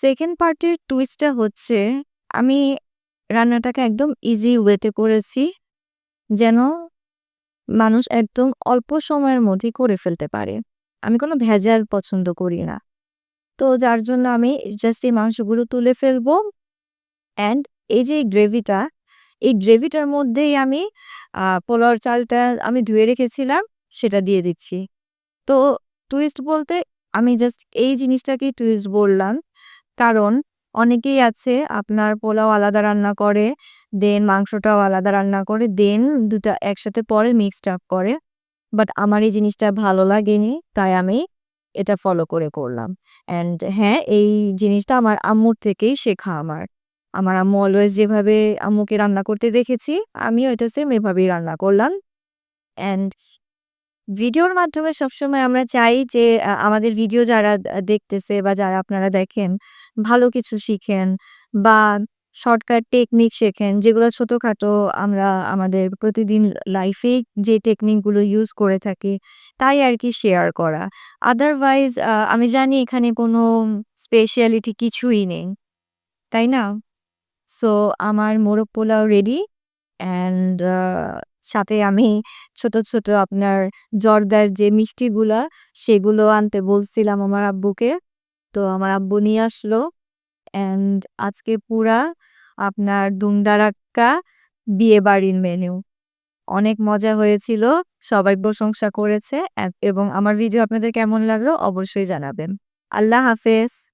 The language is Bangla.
সেকেন্ড পার্টের টুইস্টটা হচ্ছে আমি রান্নাটাকে একদম ইজি ওয়েতে করেছি। যেন মানুষ একদম অল্প সময়ের মধ্যেই করে ফেলতে পারে। আমি কোনো ভেজাল পছন্দ করি না। তো যার জন্য আমি জাস্ট এই মাংসগুলো তুলে ফেলবো অ্যান্ড এই যে গ্রেভিটা, এই গ্রেভিটার মধ্যেই আমি পোলাওর চালটা আমি ধুয়ে রেখেছিলাম সেটা দিয়ে দিচ্ছি। তো টুইস্ট বলতে আমি জাস্ট এই জিনিসটাকেই টুইস্ট বললাম। কারণ অনেকেই আছে আপনার পোলাও আলাদা রান্না করে, দেন মাংসটাও আলাদা রান্না করে, দেন ২ টা একসাথে পরে মিক্সড আপ করে। বাট আমার এই জিনিসটা ভালো লাগেনি। তাই আমি এটা ফলো করে করলাম। অ্যান্ড হ্যাঁ, এই জিনিসটা আমার আম্মুর থেকেই শেখা আমার। আমার আম্মু অলওয়েজ যেভাবে আম্মুকে রান্না করতে দেখেছি, আমিও এটা সেম এভাবেই রান্না করলাম। অ্যান্ড ভিডিওর মাধ্যমে সবসময় আমরা চাই যে আমাদের ভিডিও যারা দেখতেছে বা যারা আপনারা দেখেন, ভালো কিছু শিখেন বা শর্টকাট টেকনিক শেখেন যেগুলো ছোটখাটো আমরা আমাদের প্রতিদিন লাইফেই যে টেকনিকগুলো ইউজ করে থাকি তাই আরকি শেয়ার করা। আদারওয়াইজ আমি জানি এখানে কোনো স্পেশালিটি কিছুই নেই। তাই না? সো আমার মোরগ পোলাও রেডি অ্যান্ড সাথে আমি ছোট আপনার জর্দার যে মিষ্টিগুলা সেগুলো আনতে বলছিলাম আমার আব্বুকে। তো আমার আব্বু নিয়ে আসলো অ্যান্ড আজকে পুরা আপনার ধুমধাড়াক্কা বিয়েবাড়ির মেনু। অনেক মজা হয়েছিল। সবাই প্রশংসা করেছে এবং আমার ভিডিও আপনাদের কেমন লাগলো অবশ্যই জানাবেন। আল্লাহ হাফেজ।